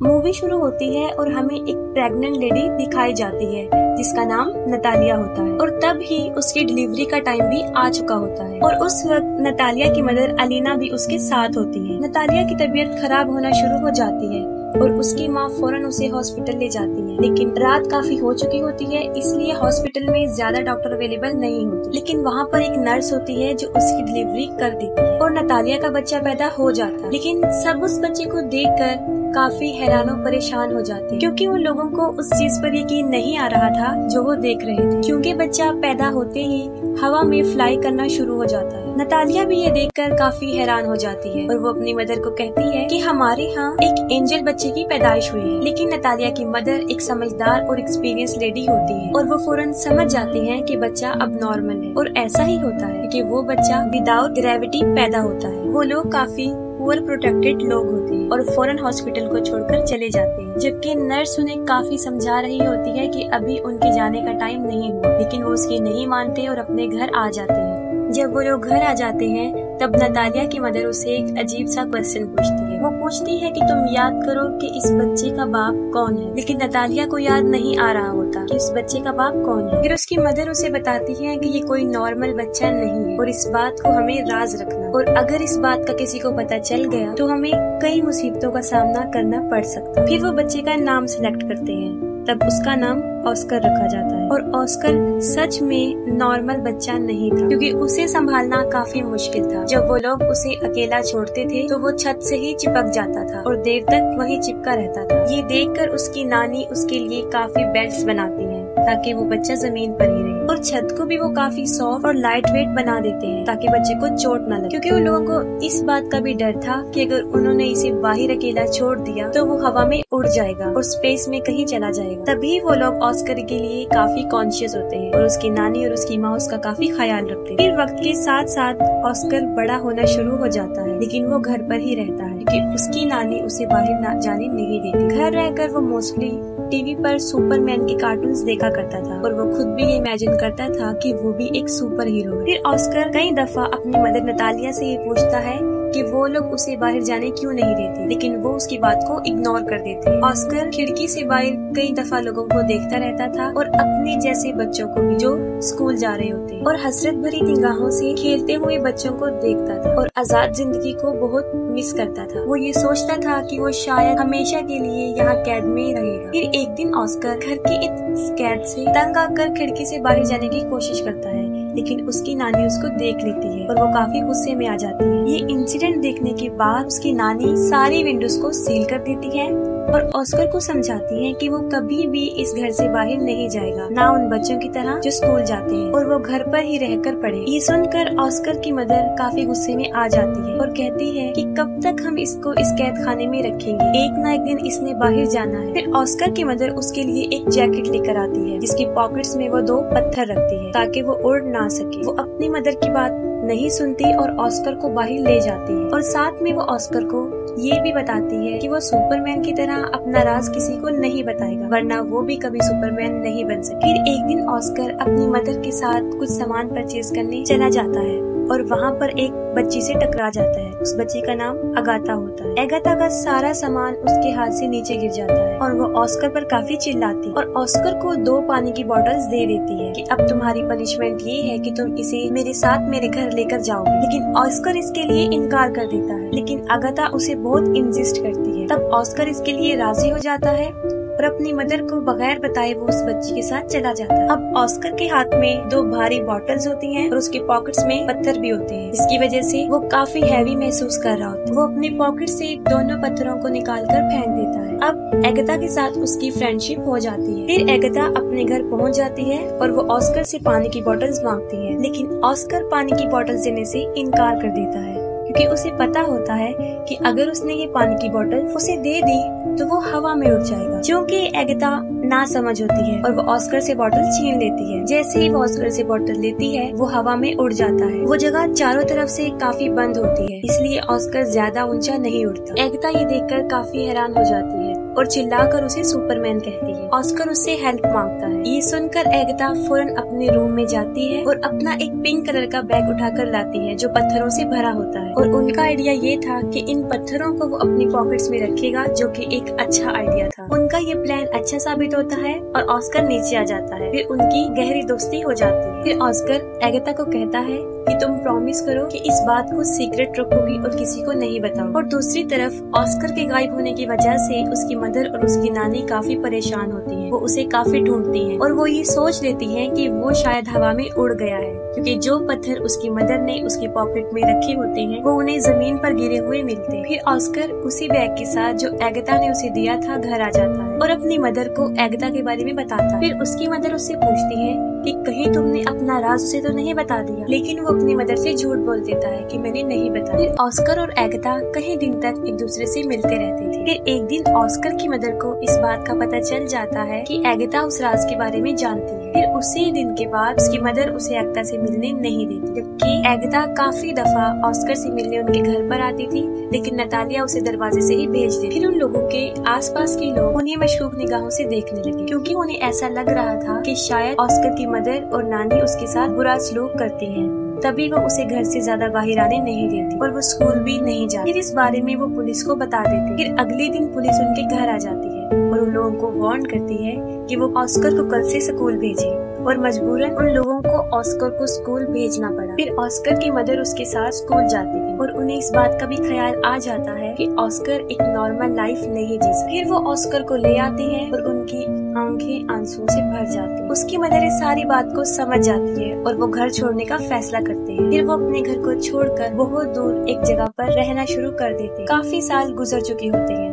Movie शुरू होती है और हमें एक प्रेग्नेंट लेडी दिखाई जाती है जिसका नाम नतालिया होता है और तब ही उसकी डिलीवरी का टाइम भी आ चुका होता है और उस वक्त नतालिया की मदर अलीना भी उसके साथ होती है। नतालिया की तबीयत खराब होना शुरू हो जाती है और उसकी माँ फौरन उसे हॉस्पिटल ले जाती है, लेकिन रात काफी हो चुकी होती है इसलिए हॉस्पिटल में ज्यादा डॉक्टर अवेलेबल नहीं होते। लेकिन वहाँ पर एक नर्स होती है जो उसकी डिलीवरी कर देती है और नतालिया का बच्चा पैदा हो जाता है। लेकिन सब उस बच्चे को देखकर काफी हैरान और परेशान हो जाते हैं क्योंकि उन लोगों को उस चीज पर यकीन नहीं आ रहा था जो वो देख रहे थे, क्योंकि बच्चा पैदा होते ही हवा में फ्लाई करना शुरू हो जाता है। नतालिया भी ये देखकर काफी हैरान हो जाती है और वो अपनी मदर को कहती है कि हमारे यहाँ एक एंजल बच्चे की पैदाइश हुई है। लेकिन नतालिया की मदर एक समझदार और एक्सपीरियंस लेडी होती है और वो फौरन समझ जाती है कि बच्चा अब नॉर्मल है और ऐसा ही होता है कि वो बच्चा विदाउट ग्रेविटी पैदा होता है। वो लोग काफी पुअर प्रोटेक्टेड लोग होते हैं और फौरन हॉस्पिटल को छोड़कर चले जाते हैं, जबकि नर्स उन्हें काफी समझा रही होती है कि अभी उनके जाने का टाइम नहीं हुआ, लेकिन वो उसकी नहीं मानते और अपने घर आ जाते हैं। जब वो लोग घर आ जाते हैं तब नतालिया की मदर उसे एक अजीब सा क्वेश्चन पूछती है। वो पूछती है कि तुम याद करो कि इस बच्चे का बाप कौन है, लेकिन नतालिया को याद नहीं आ रहा होता कि इस बच्चे का बाप कौन है। फिर उसकी मदर उसे बताती है कि ये कोई नॉर्मल बच्चा नहीं है और इस बात को हमें राज रखना, और अगर इस बात का किसी को पता चल गया तो हमें कई मुसीबतों का सामना करना पड़ सकता है। फिर वो बच्चे का नाम सिलेक्ट करते हैं, तब उसका नाम ऑस्कर रखा जाता है और ऑस्कर सच में नॉर्मल बच्चा नहीं था क्योंकि उसे संभालना काफी मुश्किल था। जब वो लोग उसे अकेला छोड़ते थे तो वो छत से ही चिपक जाता था और देर तक वहीं चिपका रहता था। ये देखकर उसकी नानी उसके लिए काफी बेड्स बनाती है ताकि वो बच्चा जमीन पर ही रहे, और छत को भी वो काफी सॉफ्ट और लाइट वेट बना देते हैं ताकि बच्चे को चोट न लगे, क्योंकि उन लोगों को इस बात का भी डर था कि अगर उन्होंने इसे बाहर अकेला छोड़ दिया तो वो हवा में उड़ जाएगा और स्पेस में कहीं चला जाएगा। तभी वो लोग ऑस्कर के लिए काफी कॉन्शियस होते हैं और उसकी नानी और उसकी माँ उसका काफी ख्याल रखते हैं। फिर वक्त के साथ साथ ऑस्कर बड़ा होना शुरू हो जाता है, लेकिन वो घर पर ही रहता है क्योंकि उसकी नानी उसे बाहर जाने नहीं देती। घर रहकर वो मोस्टली टीवी पर सुपरमैन के कार्टून्स देखा करता था और वो खुद भी ये इमेजिन करता था कि वो भी एक सुपर हीरो है। फिर ऑस्कर कई दफा अपनी मदर नतालिया से ये पूछता है कि वो लोग उसे बाहर जाने क्यों नहीं देते, लेकिन वो उसकी बात को इग्नोर कर देते। ऑस्कर खिड़की से बाहर कई दफा लोगों को देखता रहता था और अपने जैसे बच्चों को भी जो स्कूल जा रहे होते और हसरत भरी निगाहों से खेलते हुए बच्चों को देखता था और आजाद जिंदगी को बहुत मिस करता था। वो ये सोचता था कि वो शायद हमेशा के लिए यहाँ कैद में रहेगा। फिर एक दिन ऑस्कर घर की इस कैद से तंग आकर खिड़की से बाहर जाने की कोशिश करता है, लेकिन उसकी नानी उसको देख लेती है और वो काफी गुस्से में आ जाती है। ये इंसिडेंट देखने के बाद उसकी नानी सारी विंडोज को सील कर देती है और ऑस्कर को समझाती है कि वो कभी भी इस घर से बाहर नहीं जाएगा, ना उन बच्चों की तरह जो स्कूल जाते हैं, और वो घर पर ही रहकर पढ़े। ये सुनकर ऑस्कर की मदर काफी गुस्से में आ जाती है और कहती है कि कब तक हम इसको इस कैद खाने में रखेंगे, एक ना एक दिन इसने बाहर जाना है। फिर ऑस्कर की मदर उसके लिए एक जैकेट लेकर आती है जिसकी पॉकेट्स में वो 2 पत्थर रखती है ताकि वो उड़ ना सके। वो अपनी मदर की बात नहीं सुनती और ऑस्कर को बाहर ले जाती है और साथ में वो ऑस्कर को ये भी बताती है कि वो सुपरमैन की तरह अपना राज किसी को नहीं बताएगा, वरना वो भी कभी सुपरमैन नहीं बन सके। फिर एक दिन ऑस्कर अपनी मदर के साथ कुछ सामान परचेज करने चला जाता है और वहाँ पर एक बच्ची से टकरा जाता है। उस बच्ची का नाम अगाथा होता है। अगाथा का सारा सामान उसके हाथ से नीचे गिर जाता है और वो ऑस्कर पर काफी चिल्लाती और ऑस्कर को 2 पानी की बॉटल्स दे देती है कि अब तुम्हारी पनिशमेंट ये है कि तुम इसे मेरे साथ मेरे घर लेकर जाओगे। लेकिन ऑस्कर इसके लिए इनकार कर देता है, लेकिन अगाथा उसे बहुत इंसिस्ट करती है। तब ऑस्कर इसके लिए राजी हो जाता है और अपनी मदर को बगैर बताए वो उस बच्ची के साथ चला जाता है। अब ऑस्कर के हाथ में 2 भारी बॉटल्स होती हैं और उसके पॉकेट्स में पत्थर भी होते हैं, जिसकी वजह से वो काफी हैवी महसूस कर रहा होता है। वो अपनी पॉकेट से दोनों पत्थरों को निकालकर फेंक देता है। अब एगाथा के साथ उसकी फ्रेंडशिप हो जाती है। फिर एगाथा अपने घर पहुंच जाती है और वो ऑस्कर से पानी की बॉटल्स मांगती है, लेकिन ऑस्कर पानी की बॉटल्स देने से इनकार कर देता है क्योंकि उसे पता होता है कि अगर उसने ये पानी की बोतल उसे दे दी तो वो हवा में उड़ जाएगा। क्योंकि एगाथा ना समझ होती है और वो ऑस्कर से बोतल छीन लेती है। जैसे ही वो ऑस्कर से बोतल लेती है वो हवा में उड़ जाता है। वो जगह चारों तरफ से काफी बंद होती है, इसलिए ऑस्कर ज्यादा ऊंचा नहीं उड़ता। एगाथा ये देखकर काफी हैरान हो जाती है और चिल्लाकर उसे सुपरमैन कहती है। ऑस्कर उससे हेल्प मांगता है। ये सुनकर एगाथा फौरन अपने रूम में जाती है और अपना एक पिंक कलर का बैग उठाकर लाती है जो पत्थरों से भरा होता है। और उनका आइडिया ये था कि इन पत्थरों को वो अपनी पॉकेट्स में रखेगा, जो कि एक अच्छा आइडिया था। उनका ये प्लान अच्छा साबित होता है और ऑस्कर नीचे आ जाता है। फिर उनकी गहरी दोस्ती हो जाती है। फिर ऑस्कर एगाथा को कहता है कि तुम प्रॉमिस करो कि इस बात को सीक्रेट रखोगी और किसी को नहीं बताओ। और दूसरी तरफ ऑस्कर के गायब होने की वजह से उसकी मदर और उसकी नानी काफी परेशान होती हैं। वो उसे काफी ढूंढती हैं और वो ये सोच लेती हैं कि वो शायद हवा में उड़ गया है, क्योंकि जो पत्थर उसकी मदर ने उसकी पॉकेट में रखे होते हैं वो उन्हें जमीन पर गिरे हुए मिलते हैं। फिर ऑस्कर उसी बैग के साथ जो एगाथा ने उसे दिया था घर आ जाता है और अपनी मदर को एगाथा के बारे में बताता है। फिर उसकी मदर उससे पूछती है कि कहीं तुमने अपना राज उसे तो नहीं बता दिया, लेकिन वो अपनी मदर से झूठ बोल देता है कि मैंने नहीं बताया। फिर ऑस्कर और एगाथा कई दिन तक एक दूसरे से मिलते रहते थे। फिर एक दिन ऑस्कर की मदर को इस बात का पता चल जाता है कि एगाथा उस राज के बारे में जानती है। फिर उसी दिन के बाद उसकी मदर उसे एगाथा से मिलने नहीं देती, जबकि एगाथा काफी दफा ऑस्कर से मिलने उनके घर पर आती थी, लेकिन नतालिया उसे दरवाजे से ही भेज देती। फिर उन लोगों के आसपास के लोग उन्हें मशकूक निगाहों से देखने लगे, क्योंकि उन्हें ऐसा लग रहा था कि शायद ऑस्कर की मदर और नानी उसके साथ बुरा सलूक करती हैं। तभी वो उसे घर से ज्यादा बाहर आने नहीं देती और वो स्कूल भी नहीं जाती। फिर इस बारे में वो पुलिस को बता देती। फिर अगले दिन पुलिस उनके घर आ जाती है और उन लोगों को वार्न करती है कि वो ऑस्कर को कल से स्कूल भेजे, और मजबूरन उन लोगों को ऑस्कर को स्कूल भेजना पड़ा। फिर ऑस्कर की मदर उसके साथ स्कूल जाती है और उन्हें इस बात का भी ख्याल आ जाता है कि ऑस्कर एक नॉर्मल लाइफ नहीं जी सकता। फिर वो ऑस्कर को ले आते हैं और उनकी आंखें आंसुओं से भर जाती हैं। उसकी मदर इस सारी बात को समझ जाती है और वो घर छोड़ने का फैसला करते हैं। फिर वो अपने घर को छोड़कर बहुत दूर एक जगह पर रहना शुरू कर देते हैं। काफी साल गुजर चुके होते हैं।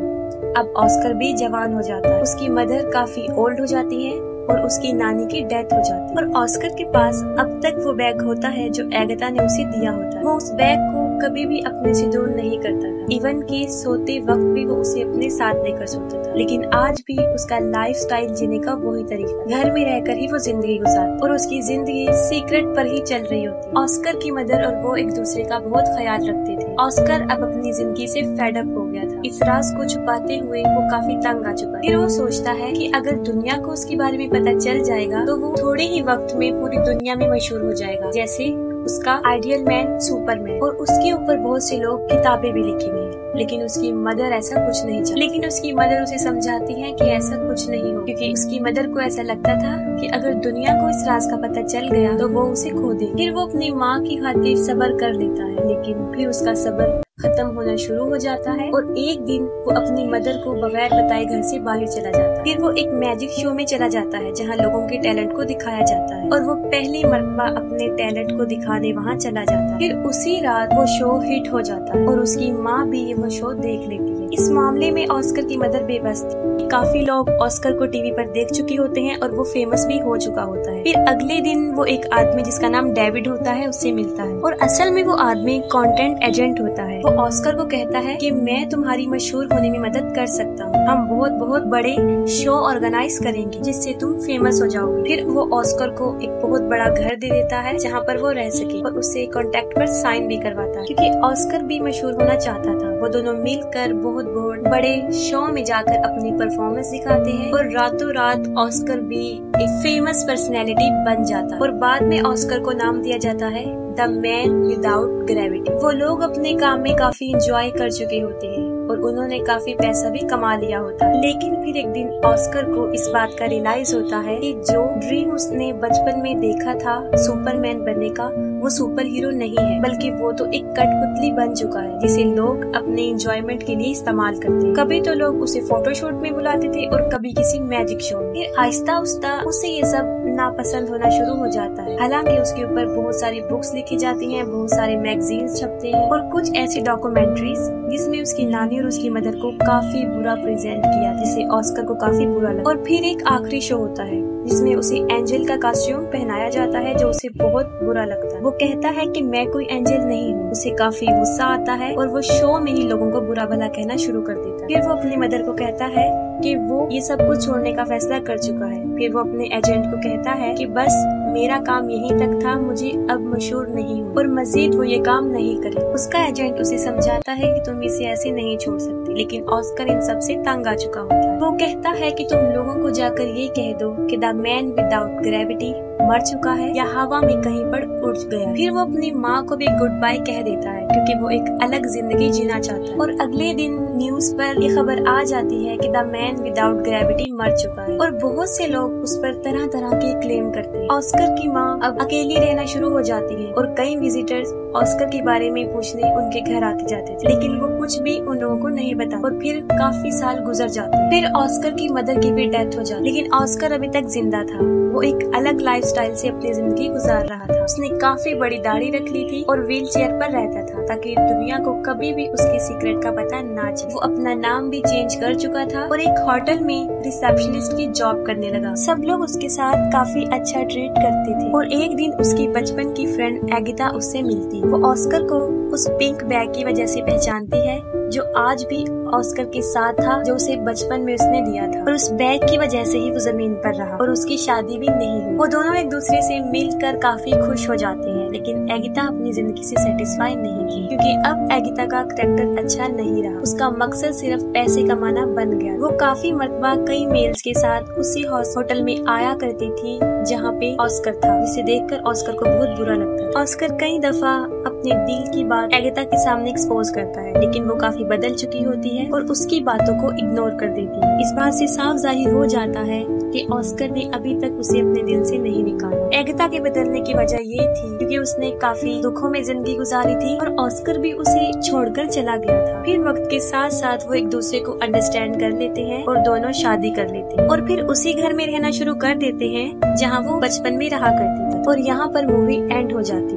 अब ऑस्कर भी जवान हो जाता है। उसकी मदर काफी ओल्ड हो जाती है और उसकी नानी की डेथ हो जाती है। और ऑस्कर के पास अब तक वो बैग होता है जो एगाथा ने उसे दिया होता है। वो उस बैग को कभी भी अपने से दूर नहीं करता था। इवन कि सोते वक्त भी वो उसे अपने साथ लेकर सोता था। लेकिन आज भी उसका लाइफस्टाइल जीने का वही तरीका, घर में रहकर ही वो जिंदगी गुजारता और उसकी जिंदगी सीक्रेट पर ही चल रही होती। ऑस्कर की मदर और वो एक दूसरे का बहुत ख्याल रखते थे। ऑस्कर अब अपनी जिंदगी से फेड अप हो गया था। इस राज को छुपाते हुए वो काफी तंग आ चुका है। फिर वो सोचता है कि अगर दुनिया को उसके बारे में पता चल जाएगा तो वो थोड़े ही वक्त में पूरी दुनिया में मशहूर हो जाएगा, जैसे उसका आइडियल मैन सुपरमैन। और उसके ऊपर बहुत से लोग किताबें भी लिखेंगे। लेकिन उसकी मदर ऐसा कुछ नहीं चाहती। लेकिन उसकी मदर उसे समझाती है कि ऐसा कुछ नहीं हो, क्योंकि उसकी मदर को ऐसा लगता था कि अगर दुनिया को इस राज का पता चल गया तो वो उसे खो देगी। फिर वो अपनी माँ की खातिर सब्र कर लेता है, लेकिन फिर उसका सब्र खत्म होना शुरू हो जाता है और एक दिन वो अपनी मदर को बगैर बताए घर से बाहर चला जाता है। फिर वो एक मैजिक शो में चला जाता है जहाँ लोगों के टैलेंट को दिखाया जाता है और वो पहली मर्तबा अपने टैलेंट को दिखाने वहाँ चला जाता है। फिर उसी रात वो शो हिट हो जाता है और उसकी माँ भी वो शो देख लेती है। इस मामले में ऑस्कर की मदर बेबस थी। काफी लोग ऑस्कर को टीवी पर देख चुके होते हैं और वो फेमस भी हो चुका होता है। फिर अगले दिन वो एक आदमी जिसका नाम डेविड होता है उससे मिलता है और असल में वो आदमी कंटेंट एजेंट होता है। वो ऑस्कर को कहता है कि मैं तुम्हारी मशहूर होने में मदद कर सकता हूँ। हम बहुत बहुत बड़े शो ऑर्गेनाइज करेंगे जिससे तुम फेमस हो जाओगे। फिर वो ऑस्कर को एक बहुत बड़ा घर दे देता है जहाँ पर वो रह सके और उससे कॉन्ट्रैक्ट पर साइन भी करवाता है, क्योंकि ऑस्कर भी मशहूर होना चाहता था। वो दोनों मिलकर बहुत बड़े शो में जाकर अपनी परफॉर्मेंस दिखाते हैं और रातों रात ऑस्कर भी एक फेमस पर्सनैलिटी बन जाता है और बाद में ऑस्कर को नाम दिया जाता है द मैन विदाउट ग्रेविटी। वो लोग अपने काम में काफी एंजॉय कर चुके होते हैं और उन्होंने काफी पैसा भी कमा लिया होता है। लेकिन फिर एक दिन ऑस्कर को इस बात का रियलाइज होता है कि जो ड्रीम उसने बचपन में देखा था सुपरमैन बनने का, वो सुपर हीरो नहीं है, बल्कि वो तो एक कठपुतली बन चुका है जिसे लोग अपने एंजॉयमेंट के लिए इस्तेमाल करते हैं। कभी तो लोग उसे फोटोशूट में बुलाते थे और कभी किसी मैजिक शो में। फिर आहिस्ता आहिस्ता उसे ये सब नापसंद होना शुरू हो जाता है। हालांकि उसके ऊपर बहुत सारी बुक्स लिखी जाती हैं, बहुत सारे मैगजीन्स छपते हैं और कुछ ऐसी डॉक्यूमेंट्रीज जिसमें उसकी नानी और उसकी मदर को काफी बुरा प्रेजेंट किया, जिससे ऑस्कर को काफी बुरा लगा। और फिर एक आखिरी शो होता है जिसमें उसे एंजल का कॉस्ट्यूम पहनाया जाता है जो उसे बहुत बुरा लगता है। वो कहता है कि मैं कोई एंजल नहीं हूँ। उसे काफी गुस्सा आता है और वो शो में ही लोगों को बुरा भला कहना शुरू कर देता है। फिर वो अपनी मदर को कहता है कि वो ये सब कुछ छोड़ने का फैसला कर चुका है। फिर वो अपने एजेंट को कहता है कि बस मेरा काम यहीं तक था, मुझे अब मशहूर नहीं हूँ और मजीद वो ये काम नहीं करे। उसका एजेंट उसे समझाता है कि तुम इसे ऐसे नहीं छोड़ सकती, लेकिन ऑस्कर इन सब से तंग आ चुका होता है। वो कहता है कि तुम लोगों को जाकर ये कह दो कि द मैन विदाउट ग्रेविटी मर चुका है या हवा में कहीं पर उड़ गया। फिर वो अपनी माँ को भी गुड बाय कह देता है क्योंकि वो एक अलग जिंदगी जीना चाहता है। और अगले दिन न्यूज पर ये खबर आ जाती है कि द मैन विदाउट ग्रेविटी मर चुका है और बहुत से लोग उस पर तरह तरह के क्लेम करते हैं। ऑस्कर की माँ अब अकेली रहना शुरू हो जाती है और कई विजिटर्स ऑस्कर के बारे में पूछने उनके घर आते जाते थे, लेकिन वो कुछ भी उन लोगों को नहीं बता। और फिर काफी साल गुजर जाते हैं। फिर ऑस्कर की मदर की भी डेथ हो जाती, लेकिन ऑस्कर अभी तक जिंदा था। वो एक अलग लाइफस्टाइल से अपनी जिंदगी गुजार रहा था। उसने काफी बड़ी दाढ़ी रख ली थी और व्हील चेयर पर रहता था ताकि दुनिया को कभी भी उसके सीक्रेट का पता ना चले। वो अपना नाम भी चेंज कर चुका था और एक होटल में रिसेप्शनिस्ट की जॉब करने लगा। सब लोग उसके साथ काफी अच्छा ट्रीट करते थे और एक दिन उसकी बचपन की फ्रेंड एगिता उससे मिलती। वो ऑस्कर को उस पिंक बैग की वजह से पहचानती है जो आज भी ऑस्कर के साथ था, जो उसे बचपन में उसने दिया था। और उस बैग की वजह से ही वो जमीन पर रहा और उसकी शादी भी नहीं हुई। वो दोनों एक दूसरे से मिलकर काफी खुश हो जाते हैं, लेकिन एगिता अपनी जिंदगी से सेटिस्फाई नहीं थी क्योंकि अब एगिता का करैक्टर अच्छा नहीं रहा। उसका मकसद सिर्फ पैसे कमाना बन गया। वो काफी मरतबा कई मेल्स के साथ उसी होटल में आया करती थी जहाँ पे ऑस्कर था, जिसे देखकर ऑस्कर को बहुत बुरा लगता है। ऑस्कर कई दफा अपने दिल की बात एगिता के सामने एक्सपोज करता है, लेकिन वो काफी बदल चुकी होती है और उसकी बातों को इग्नोर कर देती है। इस बात से साफ जाहिर हो जाता है कि ऑस्कर ने अभी तक उसे अपने दिल से नहीं निकाला। एगिता के बदलने की वजह ये थी क्योंकि उसने काफी दुखों में जिंदगी गुजारी थी और ऑस्कर भी उसे छोड़कर चला गया था। फिर वक्त के साथ साथ वो एक दूसरे को अंडरस्टैंड कर लेते हैं और दोनों शादी कर लेते हैं और फिर उसी घर में रहना शुरू कर देते हैं जहाँ वो बचपन में रहा करते थे। और यहाँ पर मूवी एंड हो जाती।